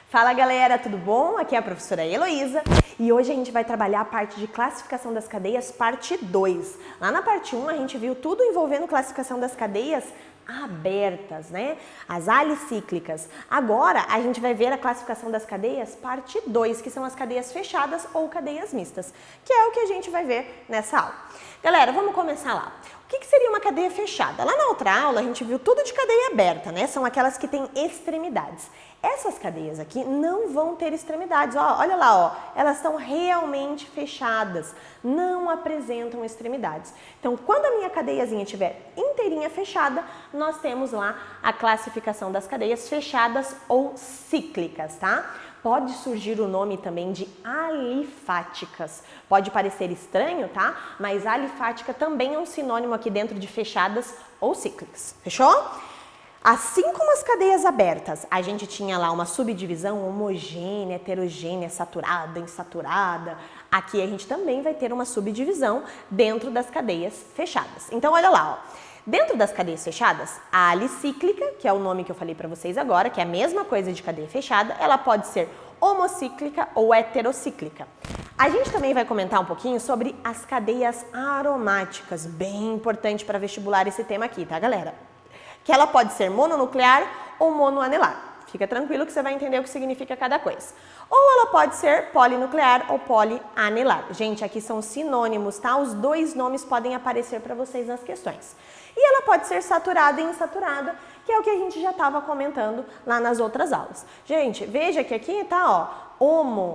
Fala galera, tudo bom? Aqui é a professora Heloísa e hoje a gente vai trabalhar a parte de classificação das cadeias, parte 2. Lá na parte 1 a gente viu tudo envolvendo classificação das cadeias abertas, né? As alicíclicas. Agora a gente vai ver a classificação das cadeias, parte 2, que são as cadeias fechadas ou cadeias mistas, que é o que a gente vai ver nessa aula. Galera, vamos começar lá. O que seria uma cadeia fechada? Lá na outra aula a gente viu tudo de cadeia aberta, né? São aquelas que têm extremidades. Essas cadeias aqui não vão ter extremidades, ó, olha lá, ó, elas estão realmente fechadas, não apresentam extremidades. Então, quando a minha cadeiazinha estiver inteirinha fechada, nós temos lá a classificação das cadeias fechadas ou cíclicas, tá? Pode surgir o nome também de alifáticas. Pode parecer estranho, tá? Mas alifática também é um sinônimo aqui dentro de fechadas ou cíclicas. Fechou? Assim como as cadeias abertas, a gente tinha lá uma subdivisão homogênea, heterogênea, saturada, insaturada. Aqui a gente também vai ter uma subdivisão dentro das cadeias fechadas. Então, olha lá, ó. Dentro das cadeias fechadas, a alicíclica, que é o nome que eu falei para vocês agora, que é a mesma coisa de cadeia fechada, ela pode ser homocíclica ou heterocíclica. A gente também vai comentar um pouquinho sobre as cadeias aromáticas, bem importante para vestibular esse tema aqui, tá, galera? Que ela pode ser mononuclear ou monoanelar. Fica tranquilo que você vai entender o que significa cada coisa. Ou ela pode ser polinuclear ou polianelar. Gente, aqui são sinônimos, tá? Os dois nomes podem aparecer para vocês nas questões. E ela pode ser saturada e insaturada, que é o que a gente já estava comentando lá nas outras aulas. Gente, veja que aqui tá, ó,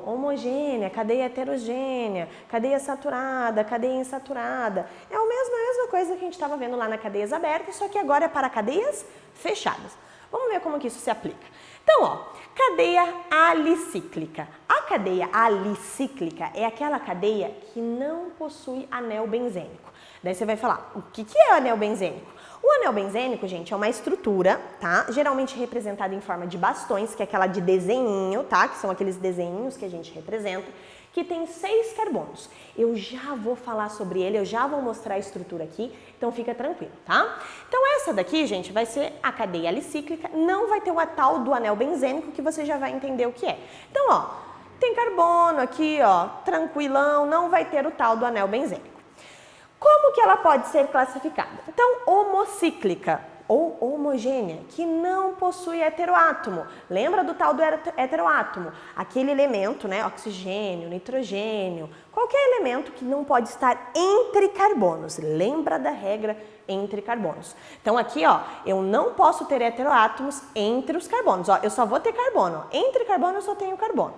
homogênea, cadeia heterogênea, cadeia saturada, cadeia insaturada. É a mesma coisa que a gente estava vendo lá nas cadeias abertas, só que agora é para cadeias fechadas. Vamos ver como que isso se aplica. Então, ó, cadeia alicíclica. A cadeia alicíclica é aquela cadeia que não possui anel benzênico. Daí você vai falar, o que é o anel benzênico? O anel benzênico, gente, é uma estrutura, tá? Geralmente representada em forma de bastões, que é aquela de desenhinho, tá? Que são aqueles desenhinhos que a gente representa, que tem 6 carbonos. Eu já vou falar sobre ele, eu já vou mostrar a estrutura aqui, então fica tranquilo, tá? Então essa daqui, gente, vai ser a cadeia alicíclica, não vai ter o tal do anel benzênico, que você já vai entender o que é. Então, ó, tem carbono aqui, ó, tranquilão, não vai ter o tal do anel benzênico. Como que ela pode ser classificada? Então, homocíclica ou homogênea, que não possui heteroátomo. Lembra do tal do heteroátomo? Aquele elemento, né, oxigênio, nitrogênio, qualquer elemento que não pode estar entre carbonos. Lembra da regra entre carbonos. Então aqui, ó, eu não posso ter heteroátomos entre os carbonos. Ó, eu só vou ter carbono. Ó. Entre carbono eu só tenho carbono.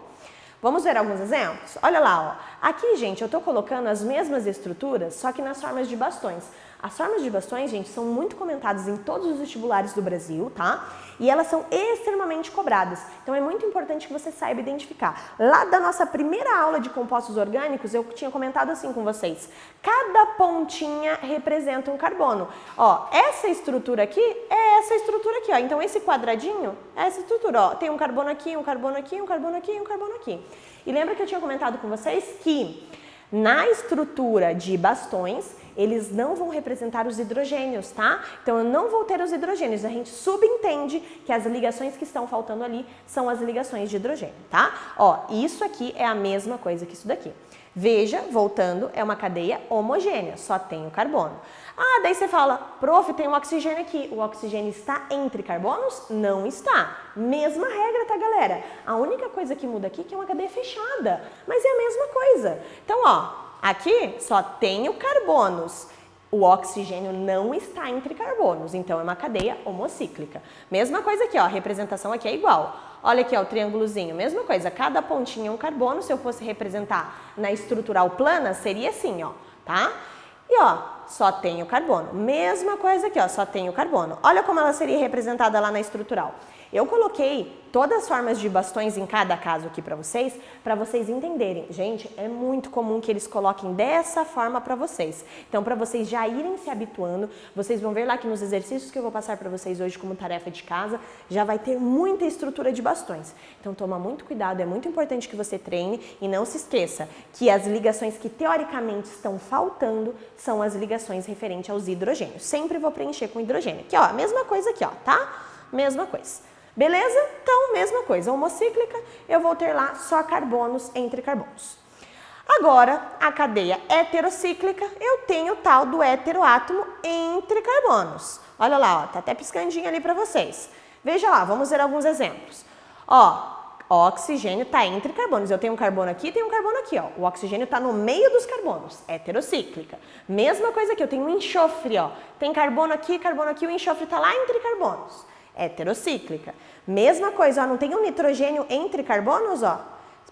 Vamos ver alguns exemplos? Olha lá, ó. Aqui, gente, eu tô colocando as mesmas estruturas, só que nas formas de bastões. As formas de bastões, gente, são muito comentadas em todos os vestibulares do Brasil, tá? E elas são extremamente cobradas. Então é muito importante que você saiba identificar. Lá da nossa primeira aula de compostos orgânicos, eu tinha comentado assim com vocês. Cada pontinha representa um carbono. Ó, essa estrutura aqui é essa estrutura aqui, ó. Então esse quadradinho é essa estrutura, ó. Tem um carbono aqui, um carbono aqui, um carbono aqui e um carbono aqui. E lembra que eu tinha comentado com vocês que na estrutura de bastões, eles não vão representar os hidrogênios, tá? Então, eu não vou ter os hidrogênios. A gente subentende que as ligações que estão faltando ali são as ligações de hidrogênio, tá? Ó, isso aqui é a mesma coisa que isso daqui. Veja, voltando, é uma cadeia homogênea, só tem o carbono. Ah, daí você fala, prof, tem um oxigênio aqui. O oxigênio está entre carbonos? Não está. Mesma regra, tá, galera? A única coisa que muda aqui é que é uma cadeia fechada, mas é a mesma coisa. Então, ó, aqui só tenho carbonos. O oxigênio não está entre carbonos, então é uma cadeia homocíclica. Mesma coisa aqui, ó, a representação aqui é igual. Olha aqui, ó, o triângulozinho, mesma coisa, cada pontinha é um carbono. Se eu fosse representar na estrutural plana, seria assim, ó, tá? E ó, só tem o carbono. Mesma coisa aqui, ó, só tem o carbono. Olha como ela seria representada lá na estrutural. Eu coloquei todas as formas de bastões em cada caso aqui para vocês entenderem. Gente, é muito comum que eles coloquem dessa forma para vocês. Então, para vocês já irem se habituando, vocês vão ver lá que nos exercícios que eu vou passar para vocês hoje como tarefa de casa, já vai ter muita estrutura de bastões. Então, toma muito cuidado, é muito importante que você treine e não se esqueça que as ligações que teoricamente estão faltando são as ligações referentes aos hidrogênios. Sempre vou preencher com hidrogênio. Aqui, ó, a mesma coisa aqui, ó, tá? Mesma coisa. Beleza? Então, mesma coisa, homocíclica, eu vou ter lá só carbonos entre carbonos. Agora, a cadeia heterocíclica, eu tenho o tal do heteroátomo entre carbonos. Olha lá, ó, tá até piscandinho ali para vocês. Veja lá, vamos ver alguns exemplos. Ó, o oxigênio está entre carbonos. Eu tenho um carbono aqui e tenho um carbono aqui, ó. O oxigênio está no meio dos carbonos, heterocíclica. Mesma coisa aqui, eu tenho um enxofre, ó. Tem carbono aqui, o enxofre está lá entre carbonos, heterocíclica. Mesma coisa, ó, não tem um nitrogênio entre carbonos, ó.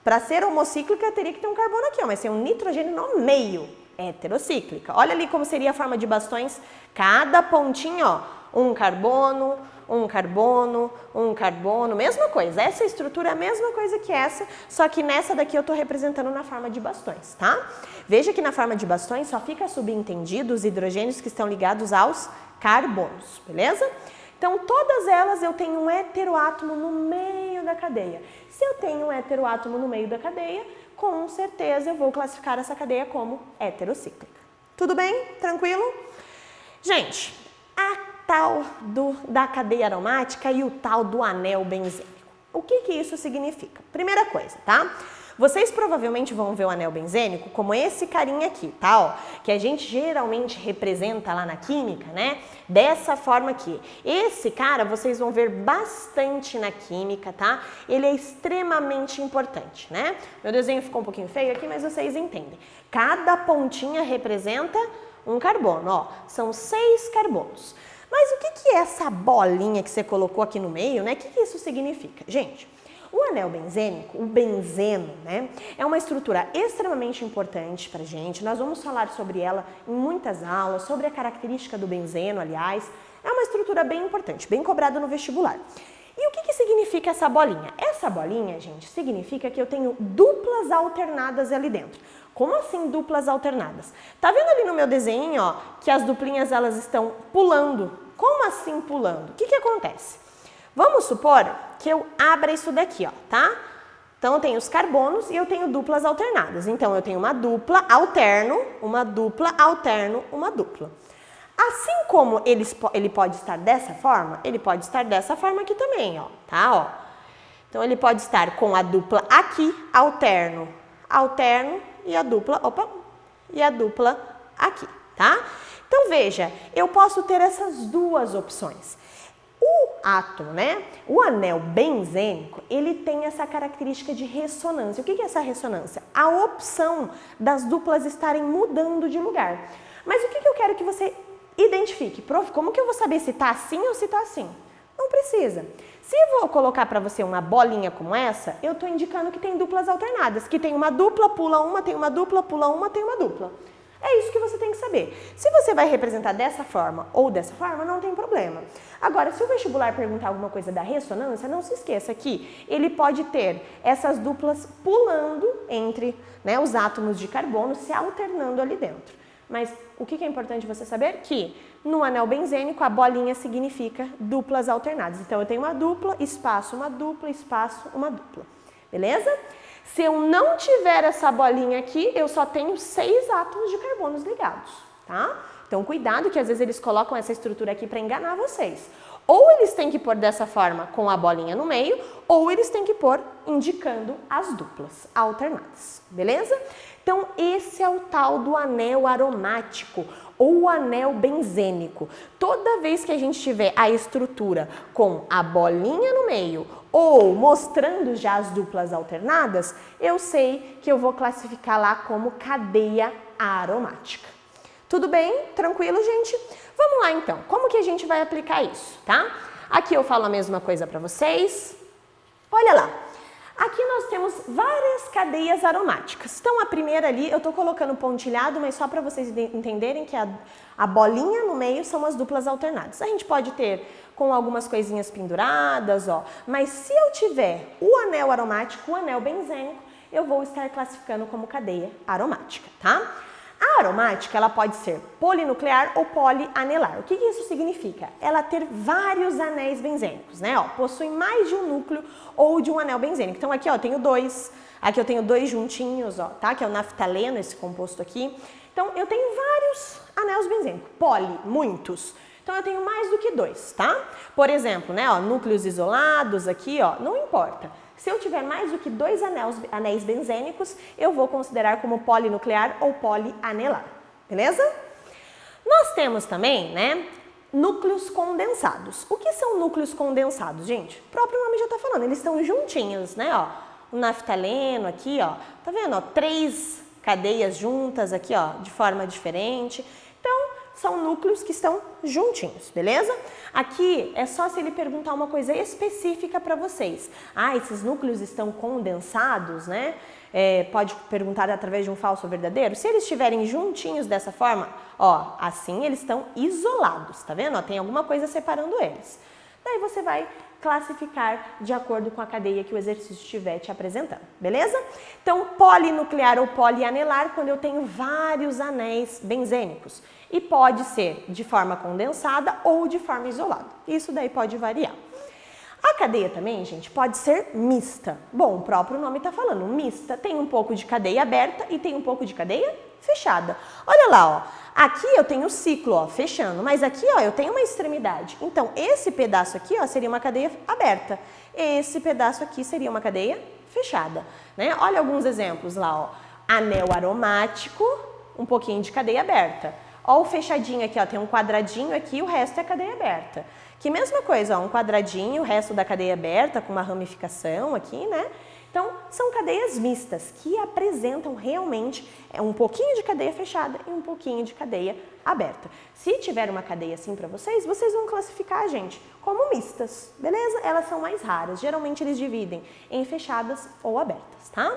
Para ser homocíclica, teria que ter um carbono aqui, ó, mas tem um nitrogênio no meio, heterocíclica. Olha ali como seria a forma de bastões. Cada pontinho, ó, um carbono, um carbono, um carbono, mesma coisa. Essa estrutura é a mesma coisa que essa, só que nessa daqui eu estou representando na forma de bastões, tá? Veja que na forma de bastões só fica subentendido os hidrogênios que estão ligados aos carbonos, beleza? Então, todas elas eu tenho um heteroátomo no meio da cadeia. Se eu tenho um heteroátomo no meio da cadeia, com certeza eu vou classificar essa cadeia como heterocíclica. Tudo bem? Tranquilo? Gente, a tal da cadeia aromática e o tal do anel benzênico. O que isso significa? Primeira coisa, tá? Vocês provavelmente vão ver o anel benzênico como esse carinha aqui, tá? Ó, que a gente geralmente representa lá na química, né? Dessa forma aqui. Esse cara vocês vão ver bastante na química, tá? Ele é extremamente importante, né? Meu desenho ficou um pouquinho feio aqui, mas vocês entendem. Cada pontinha representa um carbono, ó. São 6 carbonos. Mas o que é essa bolinha que você colocou aqui no meio, né? O que isso significa? Gente, o anel benzênico, o benzeno, né, é uma estrutura extremamente importante para a gente. Nós vamos falar sobre ela em muitas aulas, sobre a característica do benzeno, aliás. É uma estrutura bem importante, bem cobrada no vestibular. E o que significa essa bolinha? Essa bolinha, gente, significa que eu tenho duplas alternadas ali dentro. Como assim duplas alternadas? Tá vendo ali no meu desenho, ó, que as duplinhas elas estão pulando? Como assim pulando? O que acontece? Vamos supor que eu abra isso daqui, ó, tá? Então, eu tenho os carbonos e eu tenho duplas alternadas. Então, eu tenho uma dupla alterno, uma dupla alterno, uma dupla. Assim como ele pode estar dessa forma, ele pode estar dessa forma aqui também, ó, tá? Ó. Então, ele pode estar com a dupla aqui, alterno, alterno, e a dupla, e a dupla aqui, tá? Então, veja, eu posso ter essas duas opções. O átomo, né, o anel benzênico, ele tem essa característica de ressonância. O que é essa ressonância? A opção das duplas estarem mudando de lugar. Mas o que eu quero que você identifique? Prof, como que eu vou saber se está assim ou se está assim? Não precisa. Se eu vou colocar para você uma bolinha como essa, eu estou indicando que tem duplas alternadas, que tem uma dupla, pula uma, tem uma dupla, pula uma, tem uma dupla. É isso que você tem que saber. Se você vai representar dessa forma ou dessa forma, não tem problema. Agora, se o vestibular perguntar alguma coisa da ressonância, não se esqueça que ele pode ter essas duplas pulando entre, né, os átomos de carbono, se alternando ali dentro. Mas o que é importante você saber? Que no anel benzênico a bolinha significa duplas alternadas. Então, eu tenho uma dupla, espaço, uma dupla. Beleza? Se eu não tiver essa bolinha aqui, eu só tenho 6 átomos de carbonos ligados, tá? Então, cuidado que às vezes eles colocam essa estrutura aqui para enganar vocês. Ou eles têm que pôr dessa forma com a bolinha no meio, ou eles têm que pôr indicando as duplas alternadas, beleza? Então, esse é o tal do anel aromático ou o anel benzênico. Toda vez que a gente tiver a estrutura com a bolinha no meio ou mostrando já as duplas alternadas, eu sei que eu vou classificar lá como cadeia aromática. Tudo bem? Tranquilo, gente? Vamos lá, então. Como que a gente vai aplicar isso, tá? Aqui eu falo a mesma coisa para vocês. Olha lá. Aqui nós temos várias cadeias aromáticas. Então, a primeira ali, eu estou colocando pontilhado, mas só para vocês entenderem que a bolinha no meio são as duplas alternadas. A gente pode ter com algumas coisinhas penduradas, ó. Mas se eu tiver o anel aromático, o anel benzênico, eu vou estar classificando como cadeia aromática, tá? A aromática, ela pode ser polinuclear ou polianelar. O que isso significa? Ela ter vários anéis benzênicos, né? Ó, possui mais de um núcleo ou de um anel benzênico. Então, aqui, ó, eu tenho 2. Aqui eu tenho 2 juntinhos, ó, tá? Que é o naftaleno, esse composto aqui. Então, eu tenho vários anéis benzênicos. Poli, muitos. Então, eu tenho mais do que 2, tá? Por exemplo, né, ó, núcleos isolados aqui, ó, não importa. Se eu tiver mais do que 2 anéis benzênicos, eu vou considerar como polinuclear ou polianelar, beleza? Nós temos também, né, núcleos condensados. O que são núcleos condensados, gente? O próprio nome já está falando, eles estão juntinhos, né, ó. O naftaleno aqui, ó, tá vendo, ó, 3 cadeias juntas aqui, ó, de forma diferente. Então, são núcleos que estão juntinhos, beleza? Aqui é só se ele perguntar uma coisa específica para vocês. Ah, esses núcleos estão condensados, né? Pode perguntar através de um falso ou verdadeiro. Se eles estiverem juntinhos dessa forma, ó, assim eles estão isolados, tá vendo? Ó, tem alguma coisa separando eles. Daí você vai classificar de acordo com a cadeia que o exercício estiver te apresentando, beleza? Então, polinuclear ou polianelar, quando eu tenho vários anéis benzênicos. E pode ser de forma condensada ou de forma isolada. Isso daí pode variar. A cadeia também, gente, pode ser mista. Bom, o próprio nome está falando, mista. Tem um pouco de cadeia aberta e tem um pouco de cadeia fechada. Olha lá, ó. Aqui eu tenho o ciclo, ó, fechando, mas aqui, ó, eu tenho uma extremidade. Então, esse pedaço aqui, ó, seria uma cadeia aberta. Esse pedaço aqui seria uma cadeia fechada, né? Olha alguns exemplos lá, ó. Anel aromático, um pouquinho de cadeia aberta. Ó, o fechadinho aqui, ó, tem um quadradinho aqui, o resto é cadeia aberta. Que mesma coisa, ó, um quadradinho, o resto da cadeia aberta com uma ramificação aqui, né? Então, são cadeias mistas que apresentam realmente um pouquinho de cadeia fechada e um pouquinho de cadeia aberta. Se tiver uma cadeia assim para vocês, vocês vão classificar, gente, como mistas, beleza? Elas são mais raras, geralmente eles dividem em fechadas ou abertas, tá?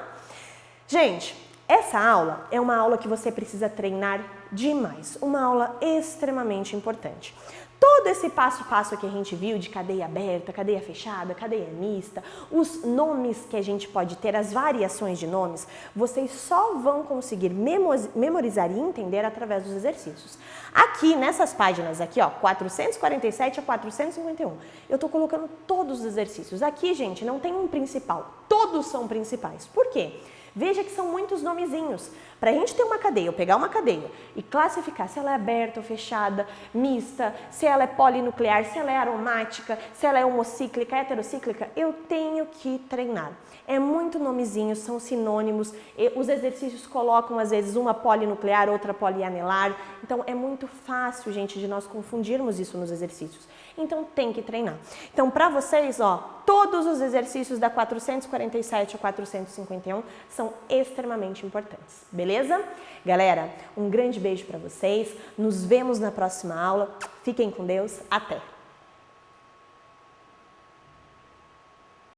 Gente, essa aula é uma aula que você precisa treinar demais, uma aula extremamente importante. Todo esse passo a passo que a gente viu de cadeia aberta, cadeia fechada, cadeia mista, os nomes que a gente pode ter, as variações de nomes, vocês só vão conseguir memorizar e entender através dos exercícios. Aqui, nessas páginas aqui, ó, 447 a 451, eu tô colocando todos os exercícios. Aqui, gente, não tem um principal, todos são principais. Por quê? Veja que são muitos nomezinhos. Para a gente ter uma cadeia, eu pegar uma cadeia e classificar se ela é aberta ou fechada, mista, se ela é polinuclear, se ela é aromática, se ela é homocíclica, heterocíclica, eu tenho que treinar. É muito nomezinho, são sinônimos, os exercícios colocam às vezes uma polinuclear, outra polianelar, então é muito fácil, gente, de nós confundirmos isso nos exercícios. Então tem que treinar. Então para vocês, ó, todos os exercícios da 447 a 451 são extremamente importantes, beleza? Galera, um grande beijo para vocês, nos vemos na próxima aula, fiquem com Deus, até!